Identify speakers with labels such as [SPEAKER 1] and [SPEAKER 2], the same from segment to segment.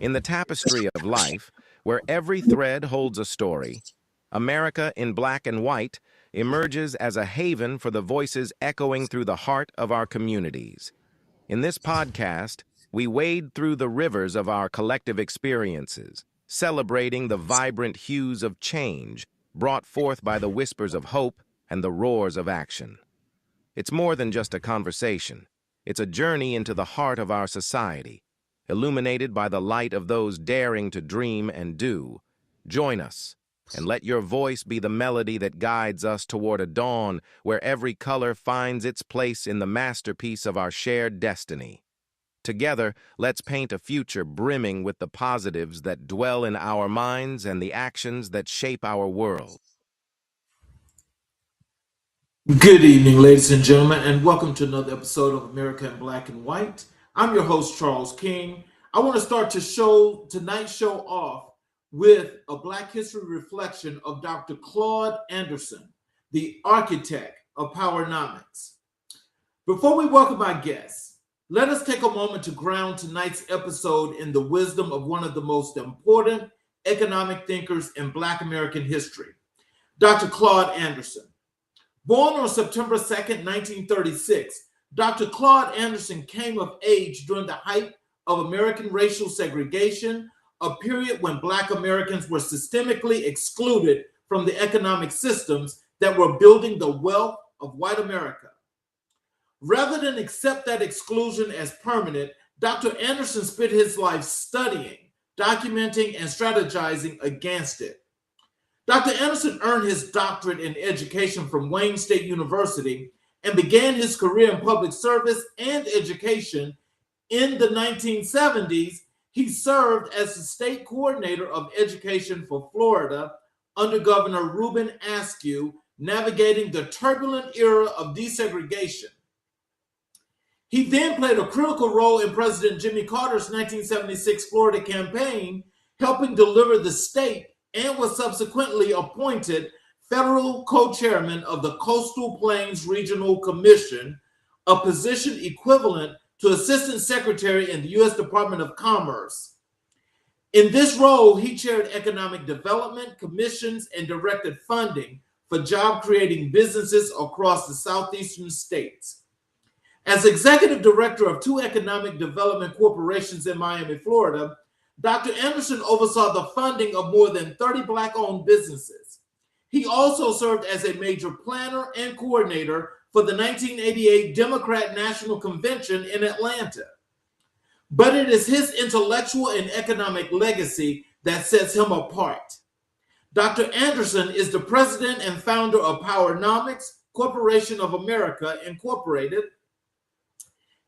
[SPEAKER 1] In the tapestry of life, where every thread holds a story, America in black and white emerges as a haven for the voices echoing through the heart of our communities. In this podcast, we wade through the rivers of our collective experiences, celebrating the vibrant hues of change brought forth by the whispers of hope and the roars of action. It's more than just a conversation. It's a journey into the heart of our society, illuminated by the light of those daring to dream and do. Join us, and let your voice be the melody that guides us toward a dawn where every color finds its place in the masterpiece of our shared destiny. Together, let's paint a future brimming with the positives that dwell in our minds and the actions that shape our world.
[SPEAKER 2] Good evening, ladies and gentlemen, and welcome to another episode of America in Black and White. I'm your host, Charles King. I want to start tonight's show off with a Black History reflection of Dr. Claude Anderson, the architect of Powernomics. Before we welcome our guests, let us take a moment to ground tonight's episode in the wisdom of one of the most important economic thinkers in Black American history, Dr. Claude Anderson. Born on September 2nd, 1936, Dr. Claude Anderson came of age during the height of American racial segregation, a period when Black Americans were systemically excluded from the economic systems that were building the wealth of white America. Rather than accept that exclusion as permanent, Dr. Anderson spent his life studying, documenting, and strategizing against it. Dr. Anderson earned his doctorate in education from Wayne State University and began his career in public service and education. In the 1970s, he served as the state coordinator of education for Florida under Governor Reuben Askew, navigating the turbulent era of desegregation. He then played a critical role in President Jimmy Carter's 1976 Florida campaign, helping deliver the state, and was subsequently appointed federal co-chairman of the Coastal Plains Regional Commission, a position equivalent to assistant secretary in the U.S. Department of Commerce. In this role, he chaired economic development commissions and directed funding for job-creating businesses across the southeastern states. As executive director of two economic development corporations in Miami, Florida, Dr. Anderson oversaw the funding of more than 30 Black-owned businesses. He also served as a major planner and coordinator for the 1988 Democrat National Convention in Atlanta. But it is his intellectual and economic legacy that sets him apart. Dr. Anderson is the president and founder of Powernomics Corporation of America, Incorporated,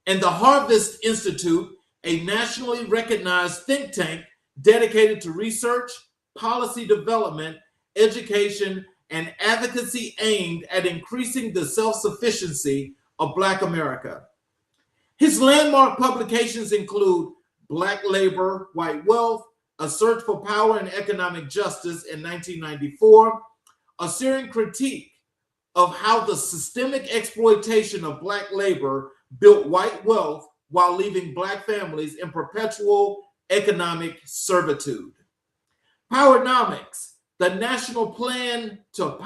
[SPEAKER 2] and the Harvest Institute, a nationally recognized think tank dedicated to research, policy development, education, and advocacy aimed at increasing the self-sufficiency of Black America. His landmark publications include Black Labor, White Wealth, A Search for Power and Economic Justice in 1994, a searing critique of how the systemic exploitation of Black labor built white wealth while leaving Black families in perpetual economic servitude. Powernomics, the national plan to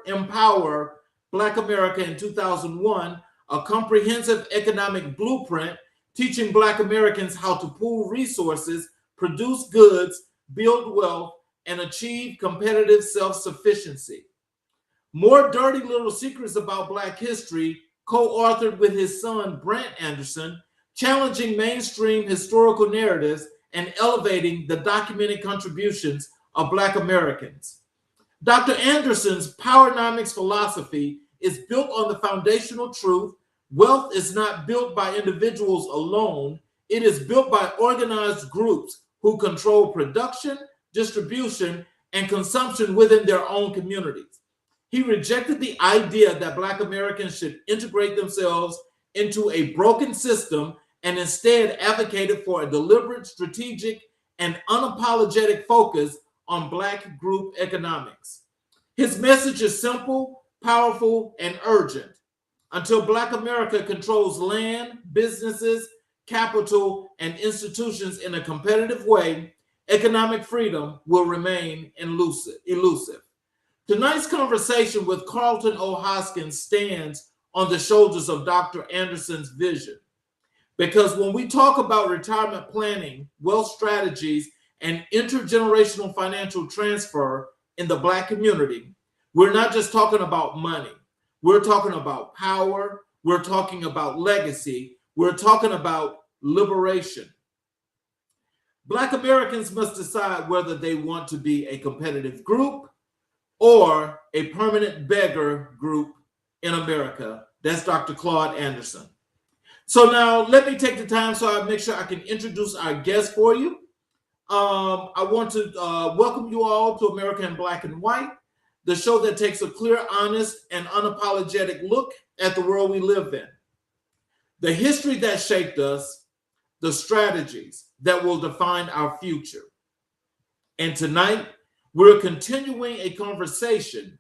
[SPEAKER 2] empower Black America in 2001, a comprehensive economic blueprint teaching Black Americans how to pool resources, produce goods, build wealth, and achieve competitive self-sufficiency. More Dirty Little Secrets About Black History, co-authored with his son, Brant Anderson, challenging mainstream historical narratives and elevating the documented contributions of Black Americans. Dr. Anderson's Powernomics philosophy is built on the foundational truth: wealth is not built by individuals alone, it is built by organized groups who control production, distribution, and consumption within their own communities. He rejected the idea that Black Americans should integrate themselves into a broken system and instead advocated for a deliberate, strategic, and unapologetic focus on Black group economics. His message is simple, powerful, and urgent. Until Black America controls land, businesses, capital, and institutions in a competitive way, economic freedom will remain elusive. Tonight's conversation with Carlton O. Hoskins stands on the shoulders of Dr. Anderson's vision. Because when we talk about retirement planning, wealth strategies, and intergenerational financial transfer in the Black community, we're not just talking about money. We're talking about power. We're talking about legacy. We're talking about liberation. Black Americans must decide whether they want to be a competitive group or a permanent beggar group in America. That's Dr. Claude Anderson. So now let me take the time so I make sure I can introduce our guest for you. I want to welcome you all to America in Black and White, the show that takes a clear, honest, and unapologetic look at the world we live in. The history that shaped us, the strategies that will define our future. And tonight, we're continuing a conversation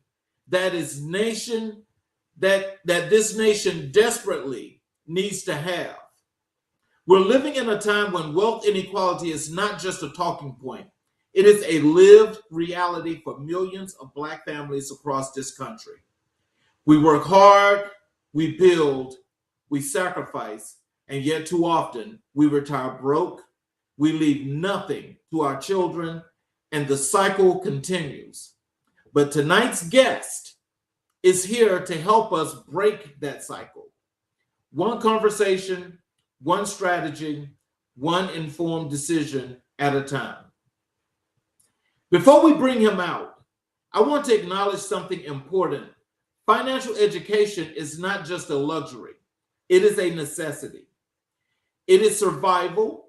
[SPEAKER 2] that this nation desperately needs to have. We're living in a time when wealth inequality is not just a talking point. It is a lived reality for millions of Black families across this country. We work hard, we build, we sacrifice, and yet too often we retire broke, we leave nothing to our children, and the cycle continues. But tonight's guest is here to help us break that cycle. One conversation, one strategy, one informed decision at a time. Before we bring him out, I want to acknowledge something important. Financial education is not just a luxury. It is a necessity. It is survival.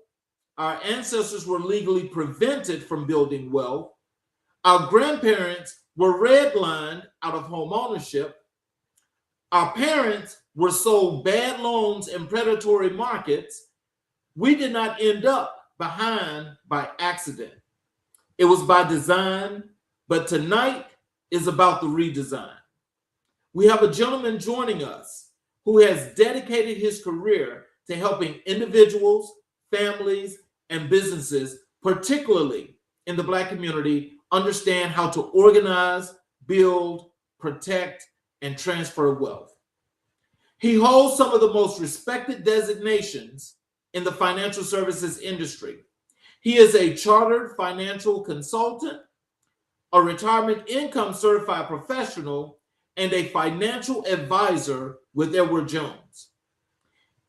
[SPEAKER 2] Our ancestors were legally prevented from building wealth. Our grandparents were redlined out of home ownership. Our parents were sold bad loans in predatory markets. We did not end up behind by accident. It was by design, but tonight is about the redesign. We have a gentleman joining us who has dedicated his career to helping individuals, families, and businesses, particularly in the Black community, understand how to organize, build, protect, and transfer wealth. He holds some of the most respected designations in the financial services industry. He is a chartered financial consultant, a retirement income certified professional, and a financial advisor with Edward Jones.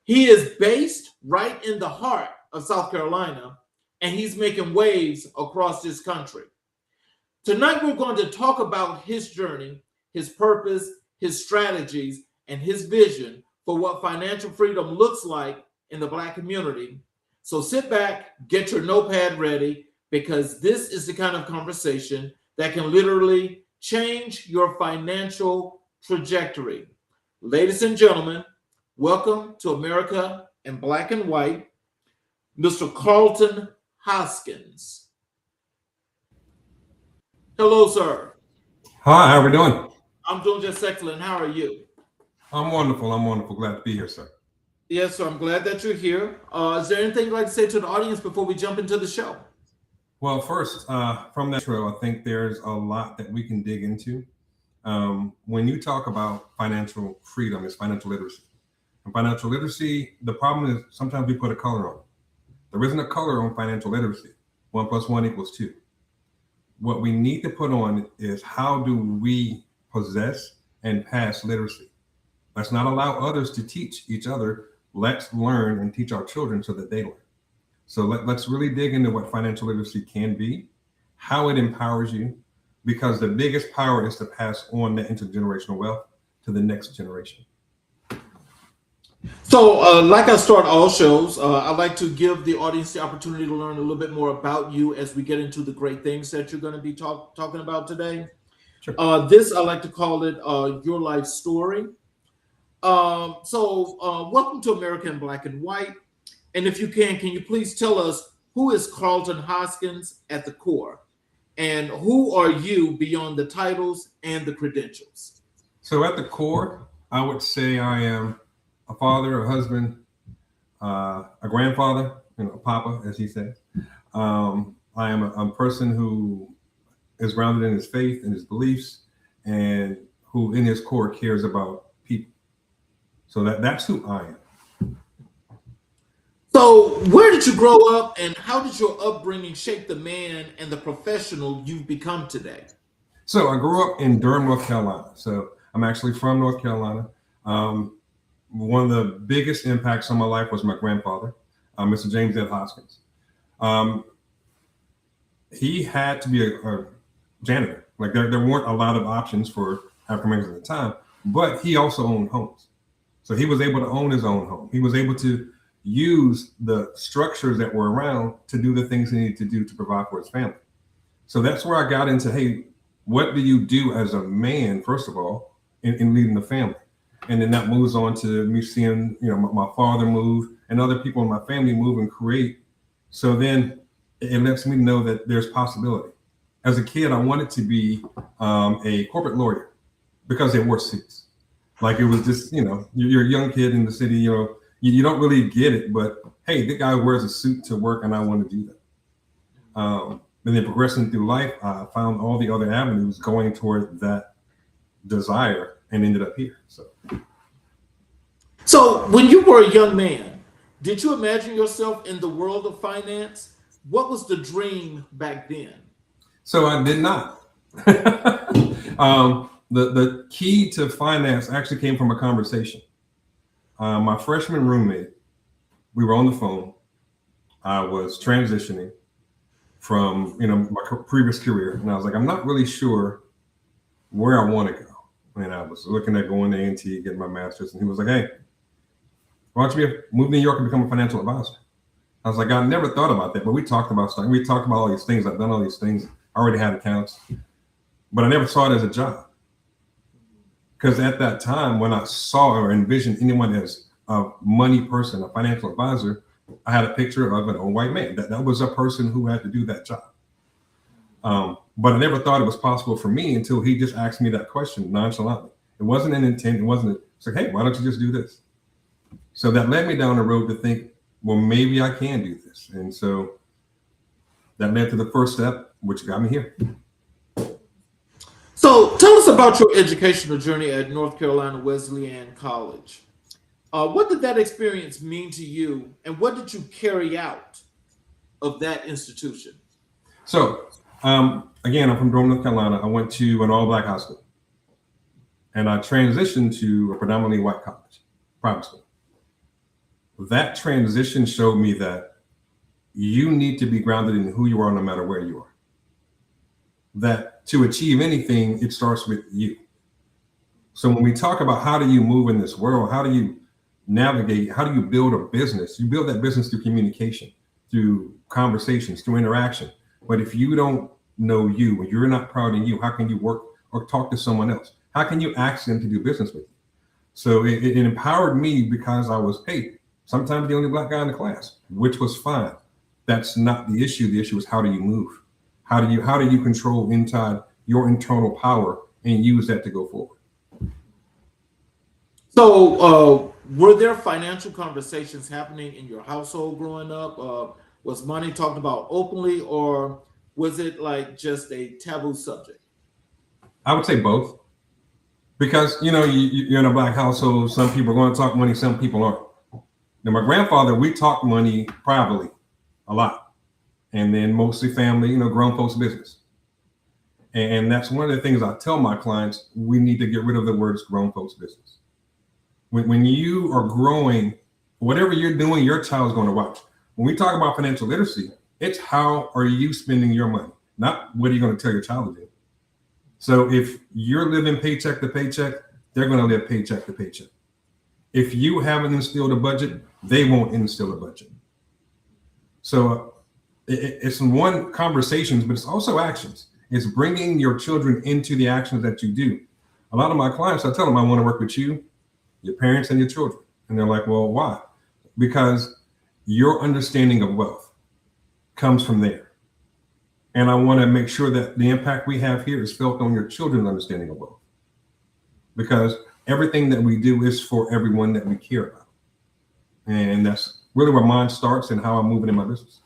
[SPEAKER 2] He is based right in the heart of South Carolina, and he's making waves across this country. Tonight, we're going to talk about his journey, his purpose, his strategies, and his vision for what financial freedom looks like in the Black community. So sit back, get your notepad ready, because this is the kind of conversation that can literally change your financial trajectory. Ladies and gentlemen, welcome to America in Black and White, Mr. Carlton Hoskins. Hello, sir.
[SPEAKER 3] Hi, how are we doing?
[SPEAKER 2] I'm doing just excellent. How are you?
[SPEAKER 3] I'm wonderful. I'm wonderful. Glad to be here, sir.
[SPEAKER 2] Yes, sir. I'm glad that you're here. Is there anything you'd like to say to the audience before we jump into the show?
[SPEAKER 3] Well, first, from that intro, I think there's a lot that we can dig into. When you talk about financial freedom, it's financial literacy. And financial literacy, the problem is sometimes we put a color on it. There isn't a color on financial literacy. 1 + 1 = 2. What we need to put on is how do we possess and pass literacy? Let's not allow others to teach each other. Let's learn and teach our children so that they learn. So let's really dig into what financial literacy can be, how it empowers you, because the biggest power is to pass on the intergenerational wealth to the next generation.
[SPEAKER 2] So, like I start all shows, I'd like to give the audience the opportunity to learn a little bit more about you as we get into the great things that you're going to be talking about today.
[SPEAKER 3] Sure.
[SPEAKER 2] This, I like to call it your life story. Welcome to America in Black and White. And if you can you please tell us who is Carlton Hoskins at the core? And who are you beyond the titles and the credentials?
[SPEAKER 3] So at the core, I would say I am a father, a husband, a grandfather, a papa, as he said. I am a person who is grounded in his faith and his beliefs, and who in his core cares about people. So that's who I am.
[SPEAKER 2] So where did you grow up, and how did your upbringing shape the man and the professional you've become today?
[SPEAKER 3] So I grew up in Durham, North Carolina. So I'm actually from North Carolina. One of the biggest impacts on my life was my grandfather, Mr. James Hoskins. He had to be a janitor. Like there weren't a lot of options for African Americans at the time, but he also owned homes. So he was able to own his own home. He was able to use the structures that were around to do the things he needed to do to provide for his family. So that's where I got into, hey, what do you do as a man, first of all, in leading the family? And then that moves on to me seeing, my father move and other people in my family move and create. So then it lets me know that there's possibility. As a kid, I wanted to be a corporate lawyer because they wore suits. Like it was just, you're a young kid in the city, you don't really get it, but hey, the guy wears a suit to work and I want to do that. And then progressing through life, I found all the other avenues going toward that desire and ended up here.
[SPEAKER 2] So when you were a young man, did you imagine yourself in the world of finance? What was the dream back then?
[SPEAKER 3] So I did not. The key to finance actually came from a conversation. My freshman roommate, we were on the phone. I was transitioning from my previous career, and I was like, I'm not really sure where I want to go. And I was looking at going to A&T, getting my master's, and he was like, hey, why don't you move to New York and become a financial advisor? I was like, I never thought about that, but we talked about stuff. We talked about all these things. I've done all these things. I already had accounts, but I never saw it as a job. Because at that time, when I saw or envisioned anyone as a money person, a financial advisor, I had a picture of an old white man. That was a person who had to do that job. But I never thought it was possible for me until he just asked me that question nonchalantly. It wasn't an intent. It wasn't. It's like, hey, why don't you just do this? So that led me down the road to think, well, maybe I can do this. And so that led to the first step, which got me here.
[SPEAKER 2] So tell us about your educational journey at North Carolina Wesleyan College. What did that experience mean to you, and what did you carry out of that institution?
[SPEAKER 3] So again, I'm from Durham, North Carolina. I went to an all-black high school, and I transitioned to a predominantly white college, private school. That transition showed me that you need to be grounded in who you are no matter where you are. That to achieve anything, it starts with you. So when we talk about how do you move in this world, how do you navigate, how do you build a business? You build that business through communication, through conversations, through interaction. But if you don't know you, and you're not proud of you, how can you work or talk to someone else? How can you ask them to do business with you? So it empowered me because I was, hey, sometimes the only black guy in the class, which was fine. That's not the issue. The issue is how do you move? How do you control inside your internal power and use that to go forward?
[SPEAKER 2] So were there financial conversations happening in your household growing up? Was money talked about openly, or was it like just a taboo subject?
[SPEAKER 3] I would say both. Because, you're in a black household, some people are going to talk money, some people aren't. Now, my grandfather, we talked money privately a lot. And then mostly family, grown folks business. And that's one of the things I tell my clients, we need to get rid of the words grown folks business. When you are growing, whatever you're doing, your child's going to watch. When we talk about financial literacy, it's how are you spending your money, not what are you going to tell your child to do. So if you're living paycheck to paycheck, they're going to live paycheck to paycheck. If you haven't instilled a budget, they won't instill a budget. So it's one conversations, but it's also actions. It's bringing your children into the actions that you do. A lot of my clients, I tell them I want to work with you, your parents, and your children. And they're like, well, why? Because your understanding of wealth comes from there. And I want to make sure that the impact we have here is felt on your children's understanding of wealth. Because everything that we do is for everyone that we care about. And that's really where mine starts and how I'm moving in my business.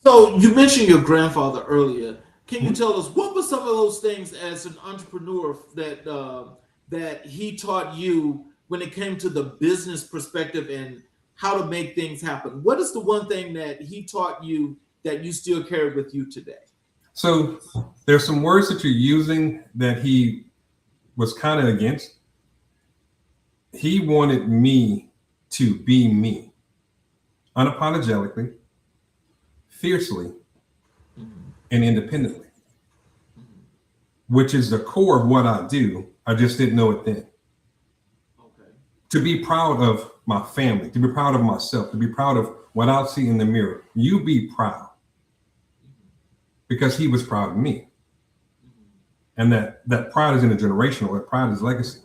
[SPEAKER 2] So you mentioned your grandfather earlier. Can you tell us what were some of those things as an entrepreneur that he taught you when it came to the business perspective and how to make things happen? What is the one thing that he taught you that you still carry with you today?
[SPEAKER 3] So there's some words that you're using that he was kind of against. He wanted me to be me, unapologetically, fiercely, and independently, which is the core of what I do. I just didn't know it then.
[SPEAKER 2] Okay.
[SPEAKER 3] To be proud of my family, to be proud of myself, to be proud of what I see in the mirror. You be proud. Because he was proud of me. And that pride is intergenerational, that pride is legacy.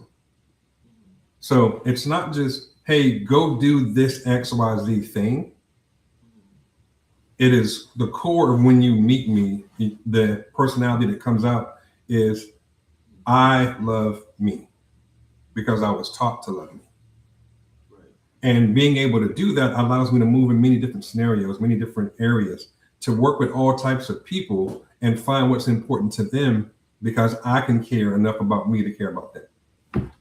[SPEAKER 3] So it's not just, hey, go do this XYZ thing. It is the core of when you meet me, the personality that comes out is I love me because I was taught to love me.
[SPEAKER 2] Right.
[SPEAKER 3] And being able to do that allows me to move in many different scenarios, many different areas, to work with all types of people and find what's important to them because I can care enough about me to care about them.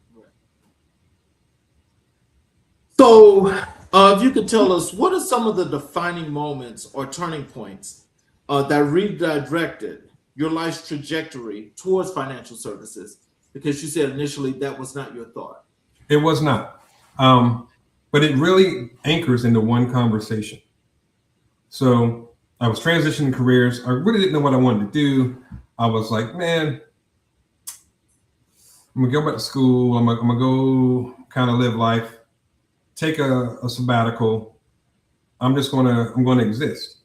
[SPEAKER 2] So if you could tell us, what are some of the defining moments or turning points that redirected your life's trajectory towards financial services? Because you said initially that was not your thought.
[SPEAKER 3] It was not. But it really anchors into one conversation. So I was transitioning careers. I really didn't know what I wanted to do. I was like, man, I'm gonna go back to school. I'm gonna go kind of live life, take a sabbatical. I'm gonna exist.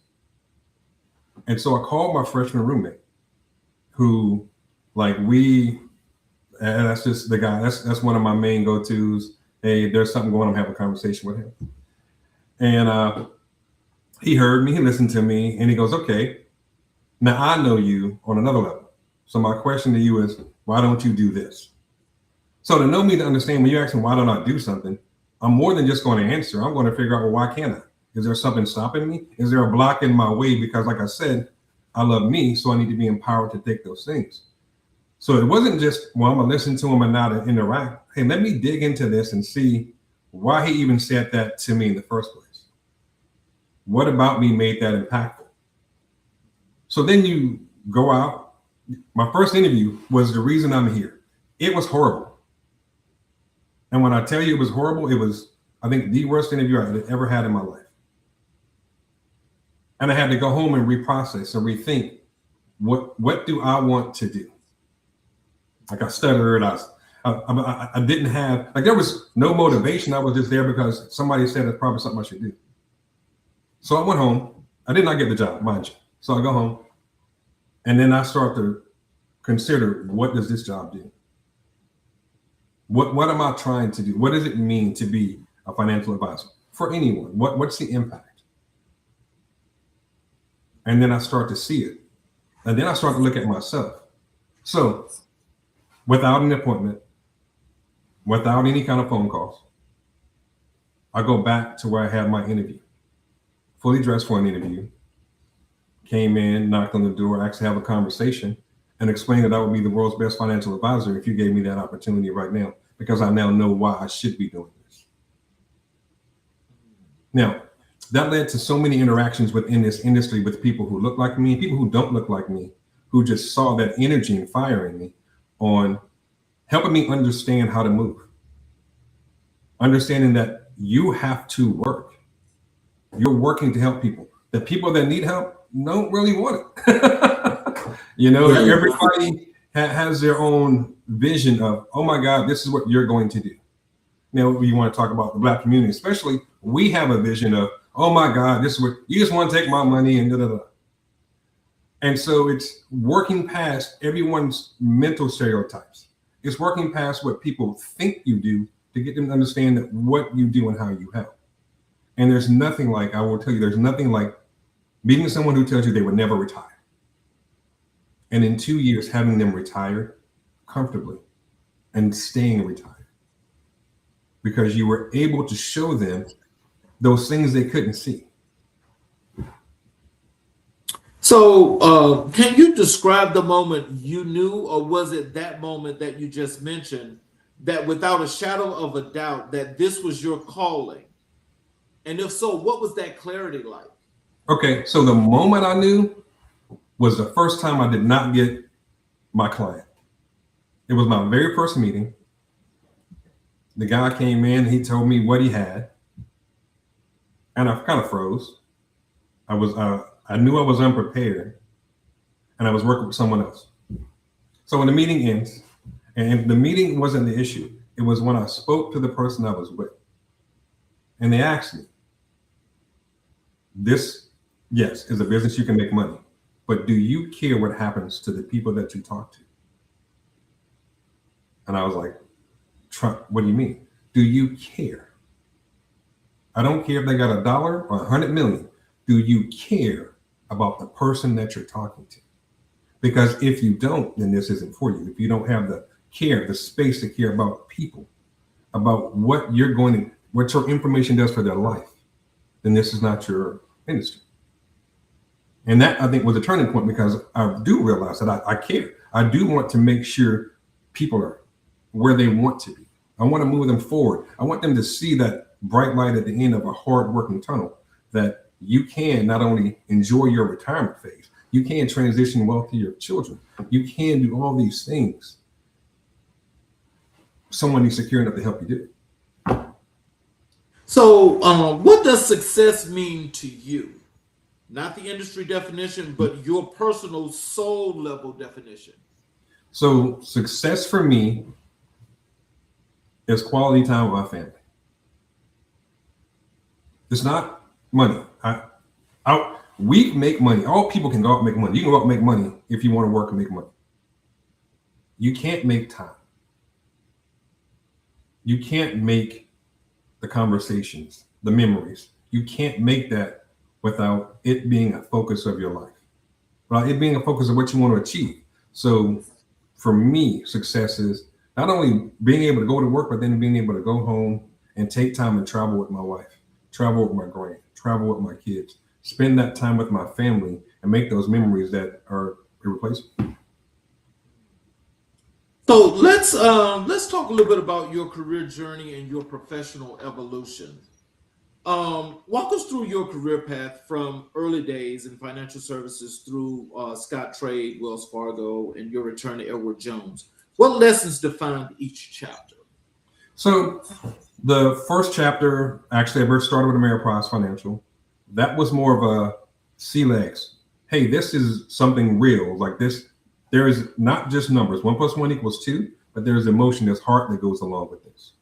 [SPEAKER 3] And so I called my freshman roommate, who, like, and that's just the guy. That's one of my main go-tos. Hey, there's something going on. I'm having a conversation with him, and he heard me, he listened to me, and he goes, okay, now I know you on another level. So my question to you is, why don't you do this? So to know me, to understand, when you ask me, why don't I do something, I'm more than just going to answer. I'm going to figure out, well, why can't I? Is there something stopping me? Is there a block in my way? Because like I said, I love me, so I need to be empowered to take those things. So it wasn't just, well, I'm going to listen to him and not interact. Hey, let me dig into this and see why he even said that to me in the first place. What about me made that impactful? So then you go out. My first interview was the reason I'm here. It was horrible. And when I tell you it was horrible, it was, I think, the worst interview I had ever had in my life. And I had to go home and reprocess and rethink, what do I want to do? Like I stuttered, I didn't have, like there was no motivation. I was just there because somebody said it's probably something I should do. So I went home. I did not get the job, mind you. So I go home and then I start to consider, what does this job do? What am I trying to do? What does it mean to be a financial advisor for anyone? What's the impact? And then I start to see it. And then I start to look at myself. So without an appointment, without any kind of phone calls, I go back to where I had my interview, fully dressed for an interview, came in, knocked on the door, actually have a conversation, and explained that I would be the world's best financial advisor if you gave me that opportunity right now, because I now know why I should be doing this. Now, that led to so many interactions within this industry with people who look like me, people who don't look like me, who just saw that energy and fire in me on helping me understand how to move. Understanding that you have to work. You're working to help people. The people that need help don't really want it. You know, everybody has their own vision of, oh my God, this is what you're going to do. Now, you want to talk about the Black community, especially, we have a vision of, oh my God, this is what, you just want to take my money and da da da. And so it's working past everyone's mental stereotypes. It's working past what people think you do to get them to understand that what you do and how you help. And there's nothing like, I will tell you, there's nothing like meeting someone who tells you they would never retire. And in 2 years, having them retired comfortably and staying retired. Because you were able to show them those things they couldn't see.
[SPEAKER 2] So, can you describe the moment you knew, or was it that moment that you just mentioned, that without a shadow of a doubt that this was your calling? And if so, what was that clarity like?
[SPEAKER 3] Okay, so the moment I knew was the first time I did not get my client. It was my very first meeting. The guy came in, he told me what he had, and I kind of froze. I knew I was unprepared, and I was working with someone else. So when the meeting ends, and the meeting wasn't the issue, it was when I spoke to the person I was with, and they asked me, "This, yes, is a business you can make money, but do you care what happens to the people that you talk to?" And I was like, "What do you mean? Do you care? I don't care if they got $1 or 100 million. Do you care about the person that you're talking to? Because if you don't, then this isn't for you. If you don't have the care, the space to care about people, about what your information does for their life, then this is not your industry." And that, I think, was a turning point, because I do realize that I care. I do want to make sure people are where they want to be. I want to move them forward. I want them to see that bright light at the end of a hard-working tunnel, that you can not only enjoy your retirement phase, you can transition wealth to your children. You can do all these things. Someone is secure enough to help you do it.
[SPEAKER 2] So, what does success mean to you? Not the industry definition, but your personal soul level definition.
[SPEAKER 3] So success for me is quality time with my family. It's not money. We make money. All people can go out and make money. You can go out and make money if you want to work and make money. You can't make time. You can't make the conversations, the memories. You can't make that without it being a focus of your life, without it being a focus of what you want to achieve. So for me, success is not only being able to go to work, but then being able to go home and take time and travel with my wife, travel with my grand, travel with my kids, spend that time with my family, and make those memories that are irreplaceable.
[SPEAKER 2] So let's talk a little bit about your career journey and your professional evolution. Walk us through your career path from early days in financial services through Scott Trade, Wells Fargo, and your return to Edward Jones. What lessons defined each chapter?
[SPEAKER 3] So the first chapter, actually, I first started with Ameriprise Financial. That was more of a sea legs. Hey, this is something real. Like this, there is not just numbers. 1 + 1 = 2, but there's emotion, there's heart that goes along with this.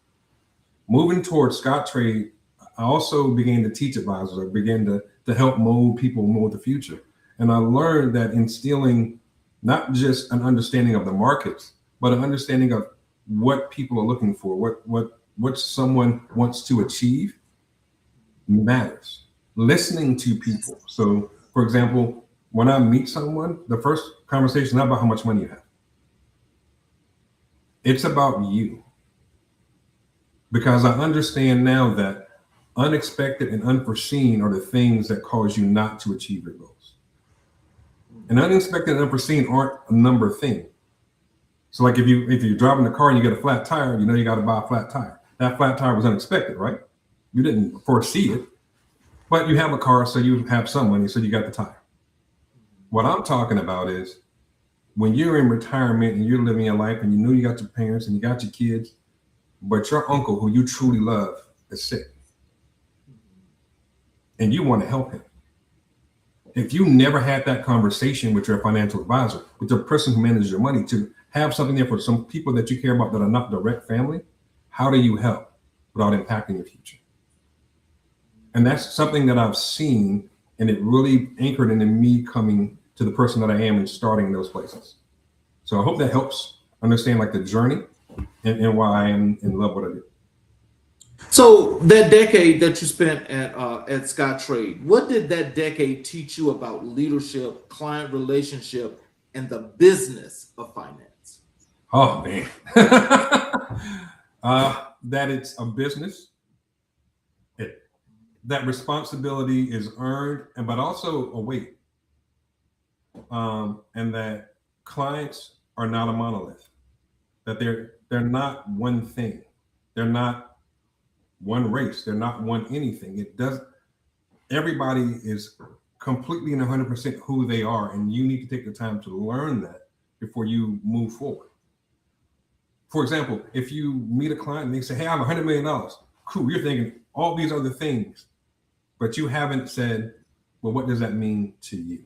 [SPEAKER 3] Moving towards Scott Trade, I also began to teach advisors. I began to help mold people, mold the future. And I learned that instilling not just an understanding of the markets, but an understanding of what people are looking for, what someone wants to achieve matters. Listening to people. So, for example, when I meet someone, the first conversation is not about how much money you have. It's about you. Because I understand now that unexpected and unforeseen are the things that cause you not to achieve your goals. And unexpected and unforeseen aren't a number thing. So like if you're driving the car and you get a flat tire, you know you got to buy a flat tire. That flat tire was unexpected, right? You didn't foresee it, but you have a car, so you have some money, so you got the tire. What I'm talking about is when you're in retirement and you're living your life and you know you got your parents and you got your kids, but your uncle who you truly love is sick. And you want to help him. If you never had that conversation with your financial advisor, with the person who manages your money, to have something there for some people that you care about that are not direct family, how do you help without impacting your future? And that's something that I've seen, and it really anchored into me coming to the person that I am and starting in those places. So I hope that helps understand like the journey and why I am in love with what I do.
[SPEAKER 2] So that decade that you spent at Scott Trade, what did that decade teach you about leadership, client relationship, and the business of finance?
[SPEAKER 3] Oh man, that it's a business. that responsibility is earned, but also a weight, and that clients are not a monolith. That they're not one thing. They're not one race. They're not one anything. It does. Everybody is completely and 100% who they are, and you need to take the time to learn that before you move forward. For example, if you meet a client and they say, "Hey, I have $100 million," cool. You're thinking all these other things, but you haven't said, "Well, what does that mean to you?"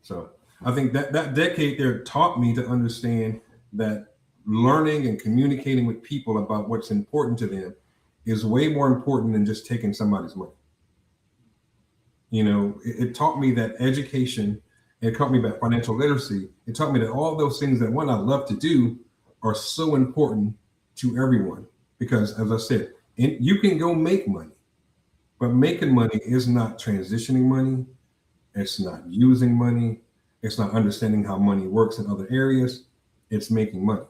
[SPEAKER 3] So I think that decade there taught me to understand that learning and communicating with people about what's important to them is way more important than just taking somebody's money. You know, it taught me that education, it taught me about financial literacy. It taught me that all those things that one I love to do are so important to everyone. Because as I said, you can go make money, but making money is not transitioning money. It's not using money. It's not understanding how money works in other areas. It's making money.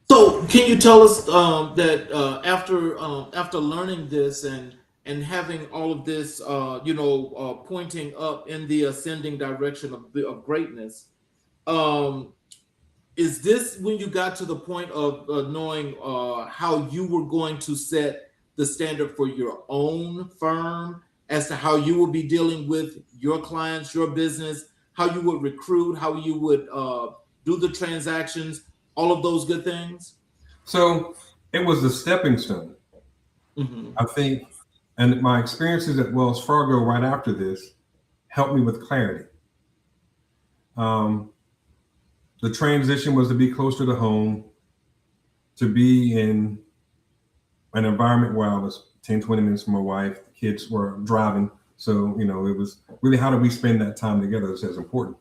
[SPEAKER 2] So can you tell us that after learning this and having all of this, pointing up in the ascending direction of greatness, is this when you got to the point of knowing how you were going to set the standard for your own firm as to how you would be dealing with your clients, your business, how you would recruit, how you would do the transactions, all of those good things?
[SPEAKER 3] So it was a stepping stone.
[SPEAKER 2] Mm-hmm.
[SPEAKER 3] I think, and my experiences at Wells Fargo right after this helped me with clarity. The transition was to be closer to home, to be in an environment where I was 10, 20 minutes from my wife, the kids were driving. So, you know, it was really how do we spend that time together that's important.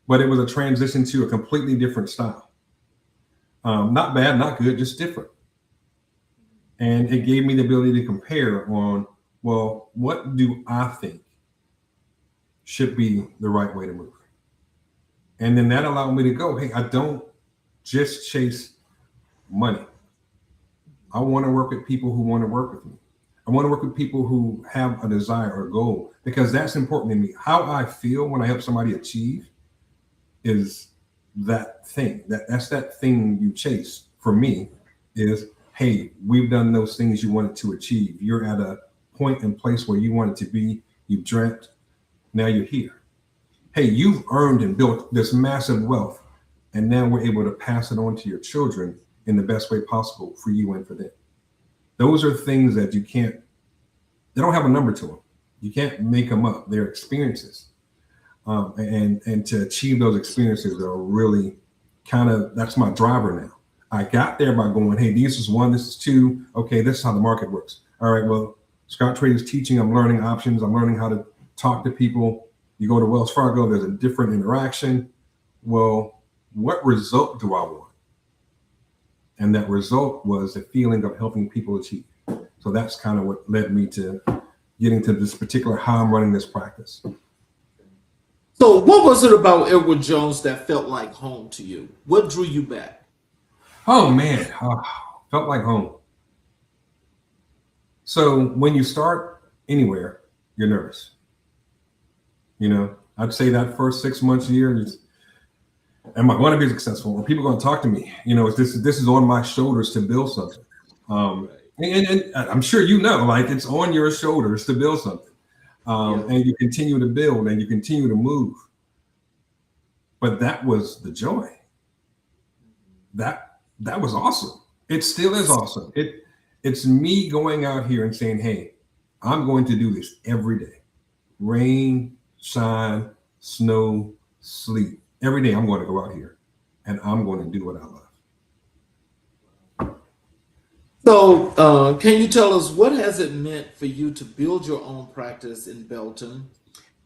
[SPEAKER 3] But it was a transition to a completely different style. Not bad, not good, just different. And it gave me the ability to compare on, well, what do I think should be the right way to move? And then that allowed me to go, hey, I don't just chase money. I want to work with people who want to work with me. I want to work with people who have a desire or a goal, because that's important to me. How I feel when I help somebody achieve is that thing. That's that thing you chase. For me is, hey, we've done those things you wanted to achieve. You're at a point and place where you wanted to be. You've dreamt. Now you're here. Hey, you've earned and built this massive wealth, and now we're able to pass it on to your children in the best way possible for you and for them. Those are things that you can't, they don't have a number to them. You can't make them up. They're experiences. And to achieve those experiences are really kind of, that's my driver now. I got there by going, hey, this is one, this is two. Okay, this is how the market works. All right, well, Scottrade is teaching, I'm learning options. I'm learning how to talk to people. You go to Wells Fargo, there's a different interaction. Well, what result do I want? And that result was the feeling of helping people achieve. So that's kind of what led me to getting to this particular, how I'm running this practice.
[SPEAKER 2] So what was it about Edward Jones that felt like home to you? What drew you back?
[SPEAKER 3] Oh man, felt like home. So when you start anywhere, you're nervous. You know, I'd say that first 6 months, a year, am I going to be successful? Are people going to talk to me? You know, this is on my shoulders to build something. And I'm sure you know, like it's on your shoulders to build something. And you continue to build and you continue to move. But that was the joy. That was awesome. It still is awesome. It's me going out here and saying, hey, I'm going to do this every day. Rain, shine, snow, sleet. Every day I'm going to go out here and I'm going to do what I love.
[SPEAKER 2] So can you tell us, what has it meant for you to build your own practice in Belton?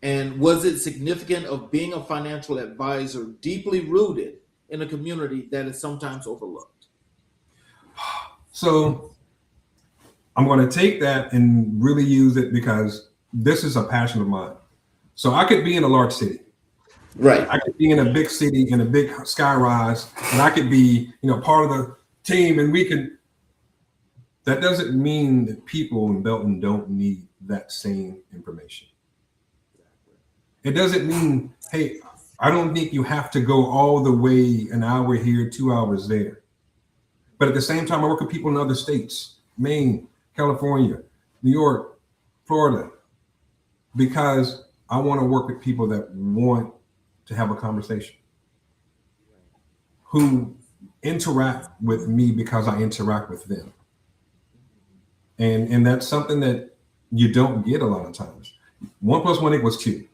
[SPEAKER 2] And was it significant of being a financial advisor deeply rooted in a community that is sometimes overlooked?
[SPEAKER 3] So I'm going to take that and really use it because this is a passion of mine. So I could be in a large city.
[SPEAKER 2] Right.
[SPEAKER 3] I could be in a big city in a big skyrise, and I could be, part of the team, and we can That doesn't mean that people in Belton don't need that same information. It doesn't mean, hey, I don't think you have to go all the way an hour here, 2 hours there. But at the same time, I work with people in other states, Maine, California, New York, Florida, because I want to work with people that want to have a conversation, who interact with me because I interact with them. And that's something that you don't get a lot of times. 1 + 1 = 2.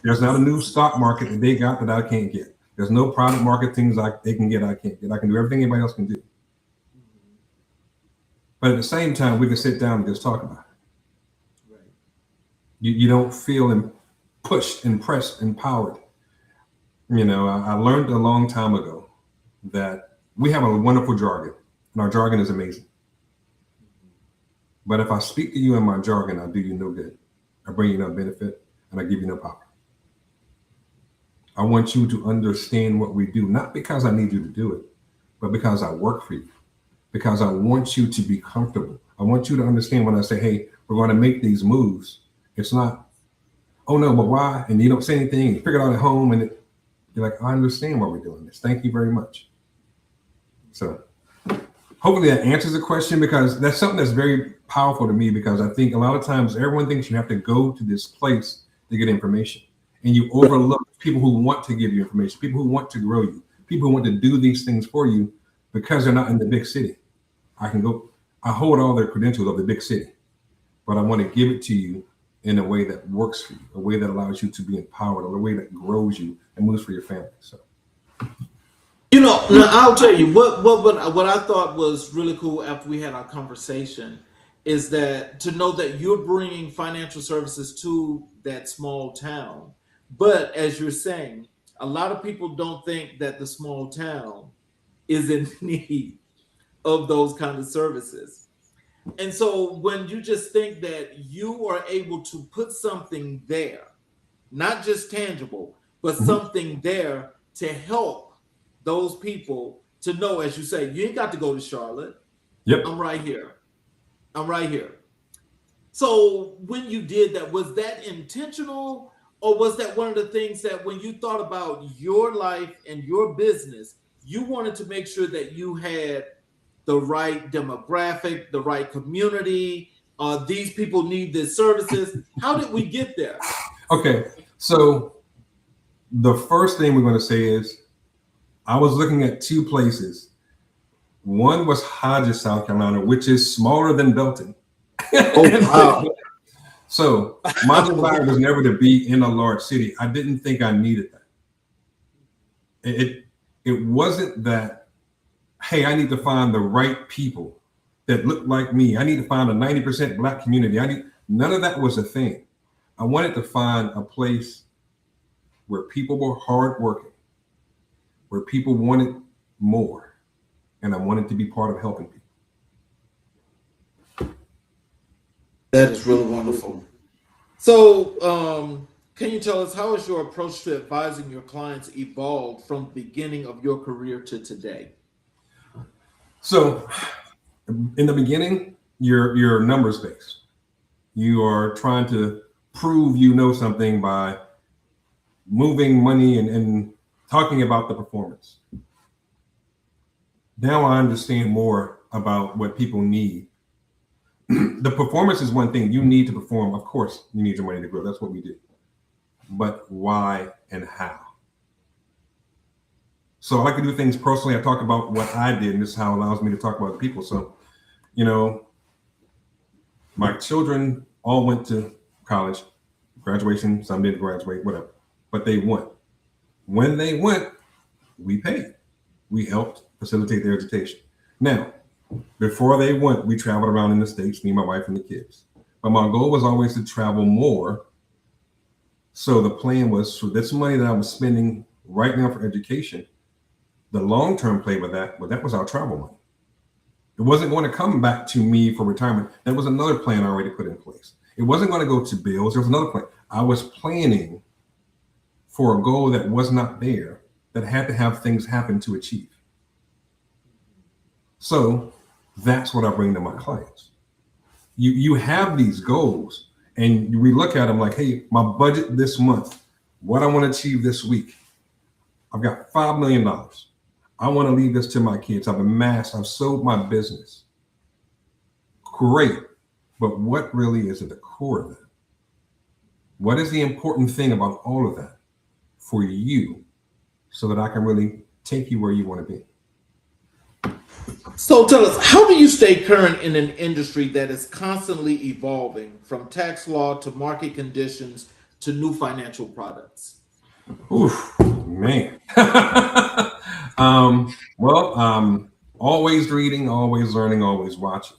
[SPEAKER 3] There's not a new stock market that they got that I can't get. There's no private market things they can get I can't get. I can do everything anybody else can do. But at the same time, we can sit down and just talk about it. Right. You don't feel pushed, impressed, empowered. You know, I learned a long time ago that we have a wonderful jargon, and our jargon is amazing. But if I speak to you in my jargon, I do you no good. I bring you no benefit, and I give you no power. I want you to understand what we do, not because I need you to do it, but because I work for you, because I want you to be comfortable. I want you to understand when I say, hey, we're going to make these moves. It's not, oh no, but why? And you don't say anything, you figure it out at home, and you're like, I understand why we're doing this. Thank you very much. So hopefully that answers the question, because that's something that's very powerful to me, because I think a lot of times everyone thinks you have to go to this place to get information, and you overlook people who want to give you information, people who want to grow you, people who want to do these things for you because they're not in the big city. I hold all the credentials of the big city, but I want to give it to you in a way that works for you, a way that allows you to be empowered, or a way that grows you and moves for your family. So,
[SPEAKER 2] you know, now I'll tell you what I thought was really cool after we had our conversation is that to know that you're bringing financial services to that small town. But as you're saying, a lot of people don't think that the small town is in need of those kind of services. And so when you just think that you are able to put something there, not just tangible, but something there to help those people to know, as you say, you ain't got to go to Charlotte.
[SPEAKER 3] Yep.
[SPEAKER 2] I'm right here. I'm right here. So when you did that, was that intentional, or was that one of the things that when you thought about your life and your business, you wanted to make sure that you had the right demographic, the right community? These people need these services. How did we get there?
[SPEAKER 3] Okay, so the first thing we're going to say is I was looking at 2 places. One was Hodges, South Carolina, which is smaller than Belton.
[SPEAKER 2] Oh, wow.
[SPEAKER 3] So my desire was never to be in a large city. I didn't think I needed that. It wasn't that, hey, I need to find the right people that look like me. I need to find a 90% Black community. None of that was a thing. I wanted to find a place where people were hardworking, where people wanted more, and I wanted to be part of helping people.
[SPEAKER 2] That's really wonderful. So, can you tell us, how has your approach to advising your clients evolved from the beginning of your career to today?
[SPEAKER 3] So, in the beginning, you're numbers based. You are trying to prove you know something by moving money and talking about the performance. Now I understand more about what people need. The performance is one thing. You need to perform. Of course, you need your money to grow. That's what we do. But why and how? So I like to do things personally. I talk about what I did, and this is how it allows me to talk about other people. So, you know, my children all went to college, graduation, some didn't graduate, whatever, but they went. When they went, we paid. We helped facilitate their education. Now, before they went, we traveled around in the States, me, my wife, and the kids. But my goal was always to travel more. So the plan was, for this money that I was spending right now for education, the long-term play with that, well, that was our travel money. It wasn't going to come back to me for retirement. That was another plan I already put in place. It wasn't going to go to bills. There was another plan. I was planning for a goal that was not there, that had to have things happen to achieve. So That's what I bring to my clients. You have these goals, and we look at them like, hey, my budget this month, what I want to achieve this week. I've got $5 million. I want to leave this to my kids. I've sold my business. Great. But what really is at the core of that? What is the important thing about all of that for you so that I can really take you where you want to be?
[SPEAKER 2] So tell us, how do you stay current in an industry that is constantly evolving, from tax law to market conditions to new financial products?
[SPEAKER 3] Oof, man. Always reading, always learning, always watching.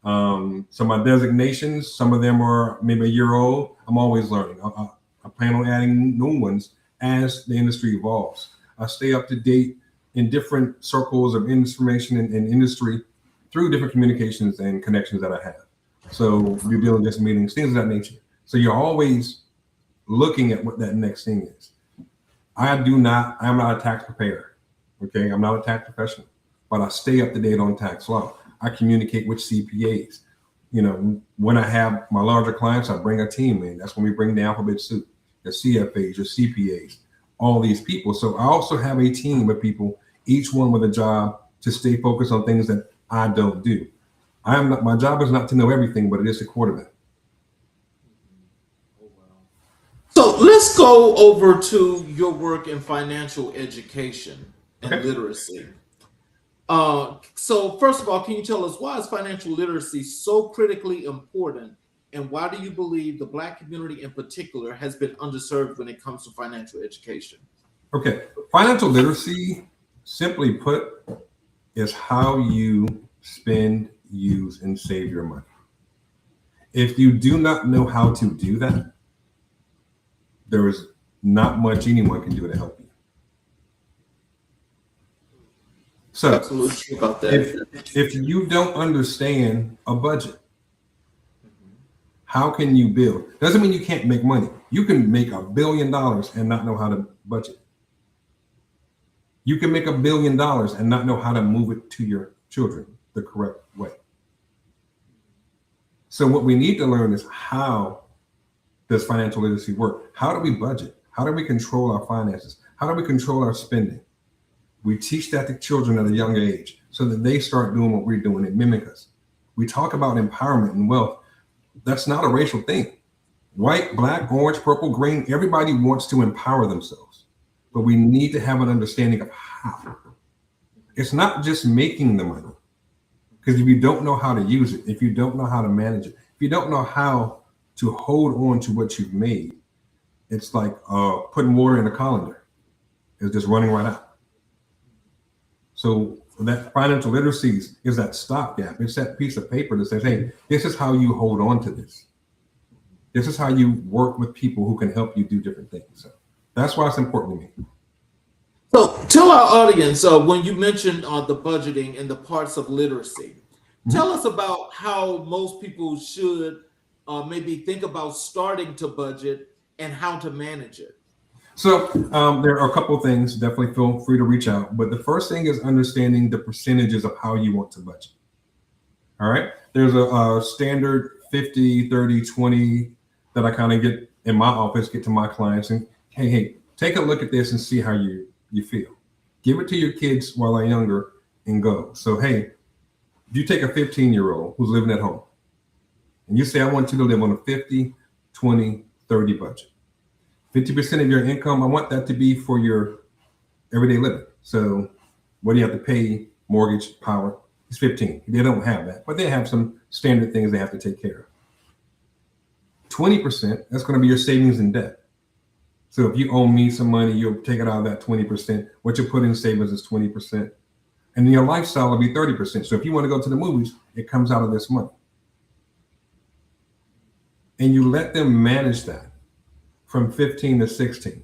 [SPEAKER 3] So my designations, some of them are maybe a year old. I'm always learning. I plan on adding new ones as the industry evolves. I stay up to date in different circles of information and industry through different communications and connections that I have. So due diligence meetings, things of that nature. So you're always looking at what that next thing is. I'm not a tax preparer. Okay. I'm not a tax professional, but I stay up to date on tax law. I communicate with CPAs. When I have my larger clients, I bring a team in. That's when we bring the alphabet soup, the CFAs, your CPAs, all these people. So I also have a team of people, each one with a job to stay focused on things that I don't do. My job is not to know everything, but it is to quarterback.
[SPEAKER 2] So let's go over to your work in financial education and literacy. So first of all, can you tell us, why is financial literacy so critically important, and why do you believe the Black community in particular has been underserved when it comes to financial education?
[SPEAKER 3] Okay, financial literacy, simply put, is how you spend, use, and save your money. If you do not know how to do that, there is not much anyone can do to help you. So
[SPEAKER 2] Absolutely about that.
[SPEAKER 3] if you don't understand a budget, how can you build? Doesn't mean you can't make money. You can make $1 billion and not know how to budget. You can make $1 billion and not know how to move it to your children the correct way. So what we need to learn is, how does financial literacy work? How do we budget? How do we control our finances? How do we control our spending? We teach that to children at a young age so that they start doing what we're doing and mimic us. We talk about empowerment and wealth. That's not a racial thing. White, black, orange, purple, green, everybody wants to empower themselves. But we need to have an understanding of how. It's not just making the money. Because if you don't know how to use it, if you don't know how to manage it, if you don't know how to hold on to what you've made, it's like putting water in a colander. It's just running right out. So that financial literacy is that stopgap. It's that piece of paper that says, hey, this is how you hold on to this. This is how you work with people who can help you do different things. So that's why it's important to me.
[SPEAKER 2] So tell our audience, when you mentioned the budgeting and the parts of literacy, tell us about how most people should maybe think about starting to budget and how to manage it.
[SPEAKER 3] So there are a couple of things. Definitely feel free to reach out. But the first thing is understanding the percentages of how you want to budget. All right. There's a standard 50, 30, 20 that I kind of get in my office, get to my clients, and hey, take a look at this and see how you feel. Give it to your kids while they're younger and go. So, hey, if you take a 15-year-old who's living at home and you say, I want you to live on a 50, 20, 30 budget. 50% of your income, I want that to be for your everyday living. So what do you have to pay? Mortgage, power, it's 15. They don't have that, but they have some standard things they have to take care of. 20%, that's going to be your savings and debt. So if you owe me some money, you'll take it out of that 20%. What you put in savings is 20%. And then your lifestyle will be 30%. So if you want to go to the movies, it comes out of this money. And you let them manage that from 15 to 16.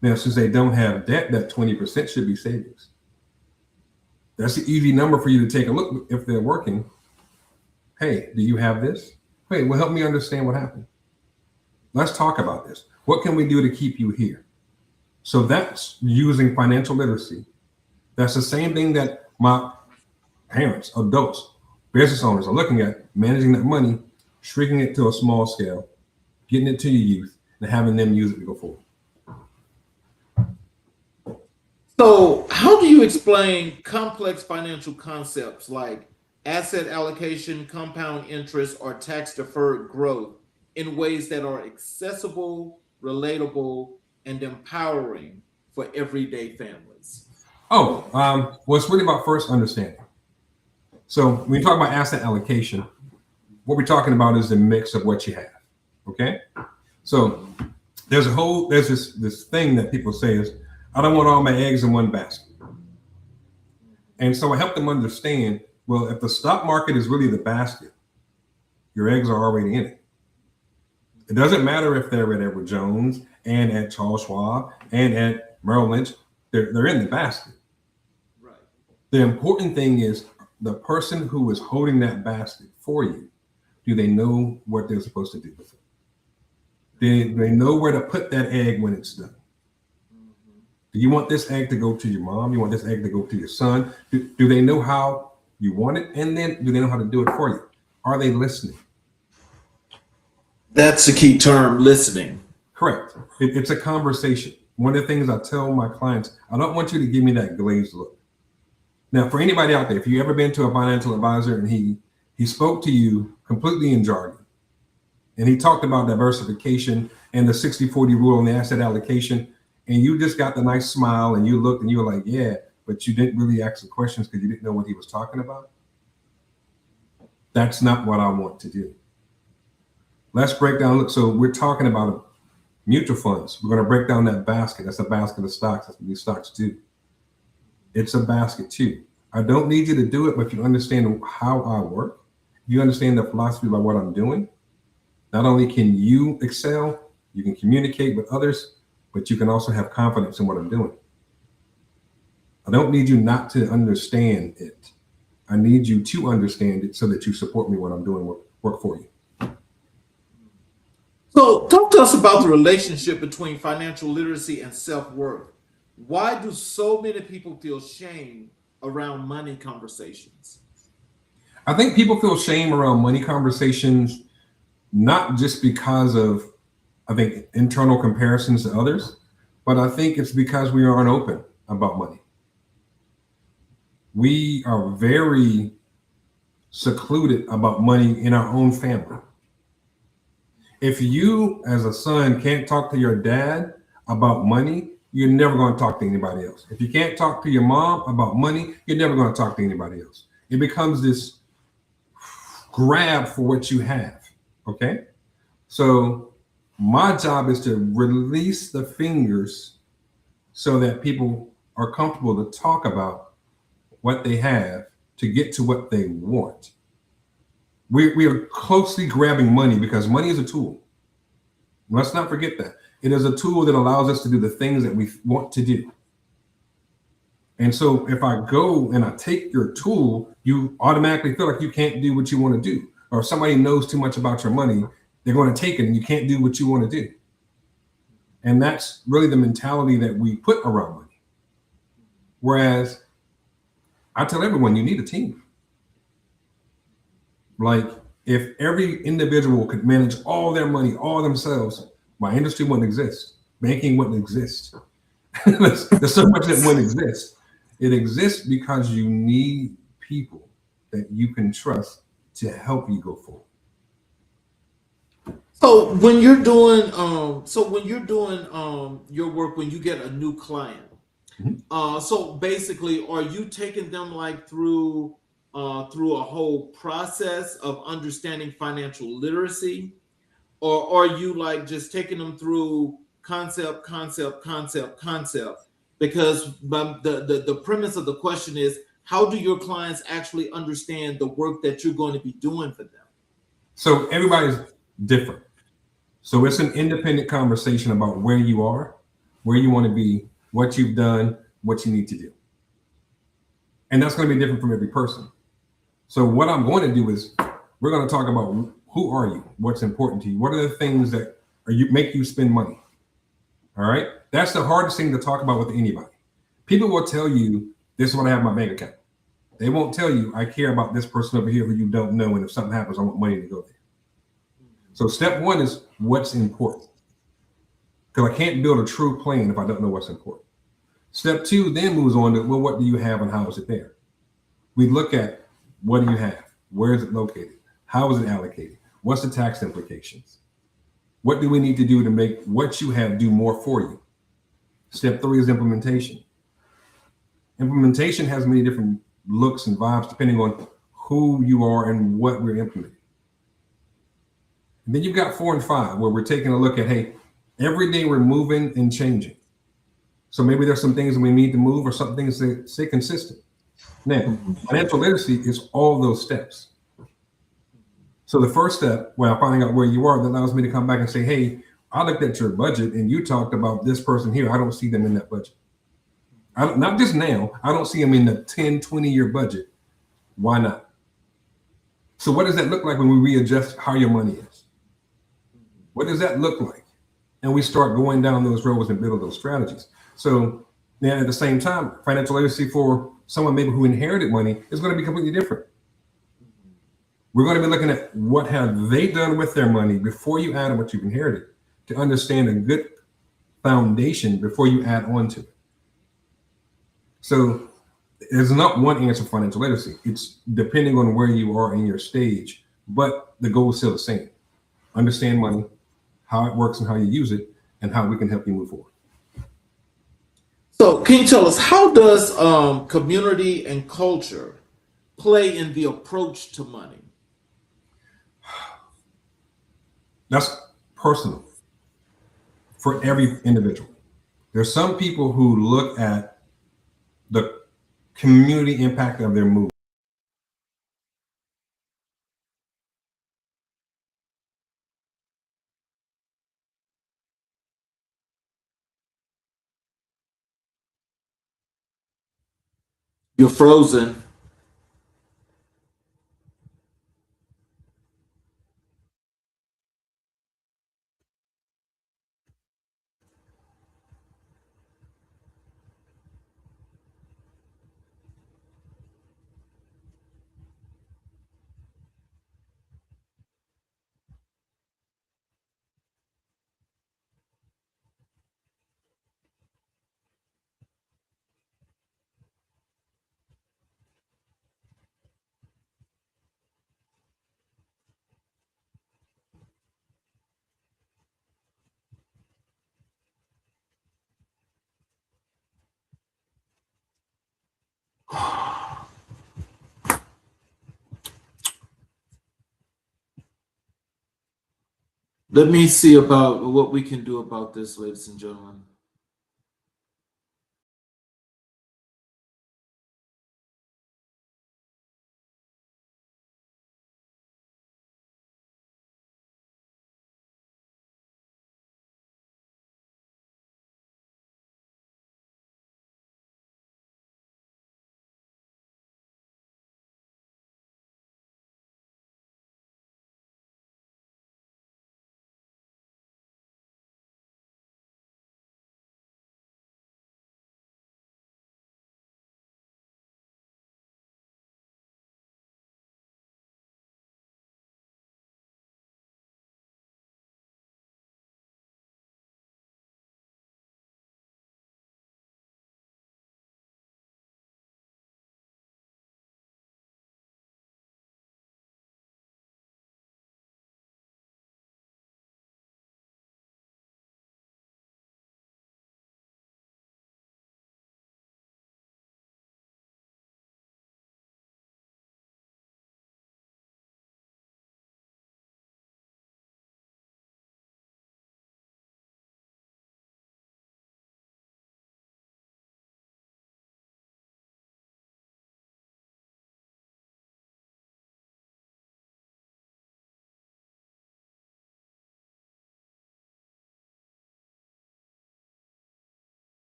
[SPEAKER 3] Now, since they don't have debt, that 20% should be savings. That's the easy number for you to take a look if they're working. Hey, do you have this? Hey, well, help me understand what happened. Let's talk about this. What can we do to keep you here? So that's using financial literacy. That's the same thing that my parents, adults, business owners are looking at managing that money, shrinking it to a small scale, getting it to your youth, and having them use it to go forward.
[SPEAKER 2] So, how do you explain complex financial concepts like asset allocation, compound interest, or tax deferred growth in ways that are accessible, relatable, and empowering for everyday families?
[SPEAKER 3] Well, it's really about first understanding. So, when you talk about asset allocation, what we're talking about is the mix of what you have. Okay, so there's this thing that people say is, I don't want all my eggs in one basket. And so I help them understand, well, if the stock market is really the basket, your eggs are already in it. It doesn't matter if they're at Edward Jones and at Charles Schwab and at Merrill Lynch, they're in the basket.
[SPEAKER 2] Right.
[SPEAKER 3] The important thing is the person who is holding that basket for you, do they know what they're supposed to do with it? Do they know where to put that egg when it's done? Do you want this egg to go to your mom? You want this egg to go to your son? Do they know how you want it? And then do they know how to do it for you? Are they listening?
[SPEAKER 2] That's the key term, listening.
[SPEAKER 3] Correct. It's a conversation. One of the things I tell my clients, I don't want you to give me that glazed look. Now, for anybody out there, if you've ever been to a financial advisor and he spoke to you completely in jargon, and he talked about diversification and the 60-40 rule on the asset allocation, and you just got the nice smile and you looked and you were like, yeah, but you didn't really ask the questions because you didn't know what he was talking about. That's not what I want to do. Let's break down. Look, so we're talking about mutual funds. We're going to break down that basket. That's a basket of stocks. That's what these stocks do. It's a basket too. I don't need you to do it, but if you understand how I work, if you understand the philosophy about what I'm doing, not only can you excel, you can communicate with others, but you can also have confidence in what I'm doing. I don't need you not to understand it. I need you to understand it so that you support me when I'm doing work for you.
[SPEAKER 2] So, talk to us about the relationship between financial literacy and self-worth. Why do so many people feel shame around money conversations?
[SPEAKER 3] I think people feel shame around money conversations, not just because of, I think, internal comparisons to others, but I think it's because we aren't open about money. We are very secluded about money in our own family. If you, as a son, can't talk to your dad about money, you're never going to talk to anybody else. If you can't talk to your mom about money, you're never going to talk to anybody else. It becomes this grab for what you have, okay? So my job is to release the fingers so that people are comfortable to talk about what they have to get to what they want. We are closely grabbing money because money is a tool. Let's not forget that. It is a tool that allows us to do the things that we want to do. And so if I go and I take your tool, you automatically feel like you can't do what you want to do. Or if somebody knows too much about your money, they're going to take it and you can't do what you want to do. And that's really the mentality that we put around money. Whereas I tell everyone, you need a team. Like if every individual could manage all their money, all themselves, my industry wouldn't exist. Banking wouldn't exist. There's so much that wouldn't exist. It exists because you need people that you can trust to help you go forward.
[SPEAKER 2] So when you're doing your work, when you get a new client, so basically, are you taking them like through a whole process of understanding financial literacy, or are you like just taking them through concept? Because the premise of the question is, how do your clients actually understand the work that you're going to be doing for them?
[SPEAKER 3] So everybody's different. So it's an independent conversation about where you are, where you want to be, what you've done, what you need to do. And that's going to be different from every person. So what I'm going to do is we're going to talk about who are you, what's important to you, what are the things that make you spend money. All right. That's the hardest thing to talk about with anybody. People will tell you, this is what I have in my bank account. They won't tell you, I care about this person over here who you don't know, and if something happens, I want money to go there. So step one is what's important. Because I can't build a true plan if I don't know what's important. Step two then moves on to, well, what do you have and how is it there? We look at, what do you have? Where is it located? How is it allocated? What's the tax implications? What do we need to do to make what you have do more for you? Step three is implementation. Implementation has many different looks and vibes depending on who you are and what we're implementing. And then you've got 4 and 5, where we're taking a look at, hey, every day we're moving and changing. So maybe there's some things that we need to move or some things that stay consistent. Now, financial literacy is all those steps. So the first step, well, finding out where you are, that allows me to come back and say, hey, I looked at your budget and you talked about this person here. I don't see them in that budget. Not just now, I don't see them in the 10, 20-year budget. Why not? So what does that look like when we readjust how your money is? What does that look like? And we start going down those roads and build those strategies. So now at the same time, financial literacy for someone maybe who inherited money is going to be completely different. We're going to be looking at what have they done with their money before you add on what you've inherited to understand a good foundation before you add on to it. So there's not one answer for financial literacy. It's depending on where you are in your stage, but the goal is still the same. Understand money, how it works and how you use it, and how we can help you move forward.
[SPEAKER 2] So, can you tell us, how does community and culture play in the approach to money?
[SPEAKER 3] That's personal for every individual. There's some people who look at the community impact of their move.
[SPEAKER 2] You're frozen. Let me see about what we can do about this, ladies and gentlemen.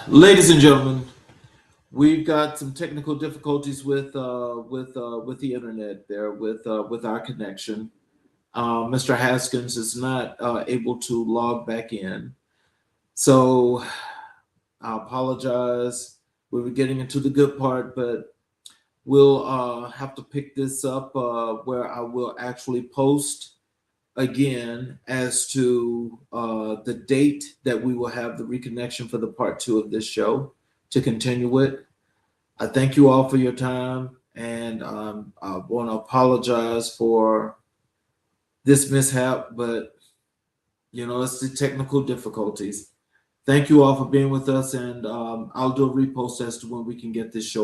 [SPEAKER 2] Ladies and gentlemen, we've got some technical difficulties with the internet there with our connection. Mr. Haskins is not able to log back in, so I apologize. We were getting into the good part, but we'll have to pick this up where I will actually post again as to the date that we will have the reconnection for the part 2 of this show to continue with. I thank you all for your time, and I want to apologize for this mishap, but it's the technical difficulties. Thank you all for being with us, and I'll do a repost as to when we can get this show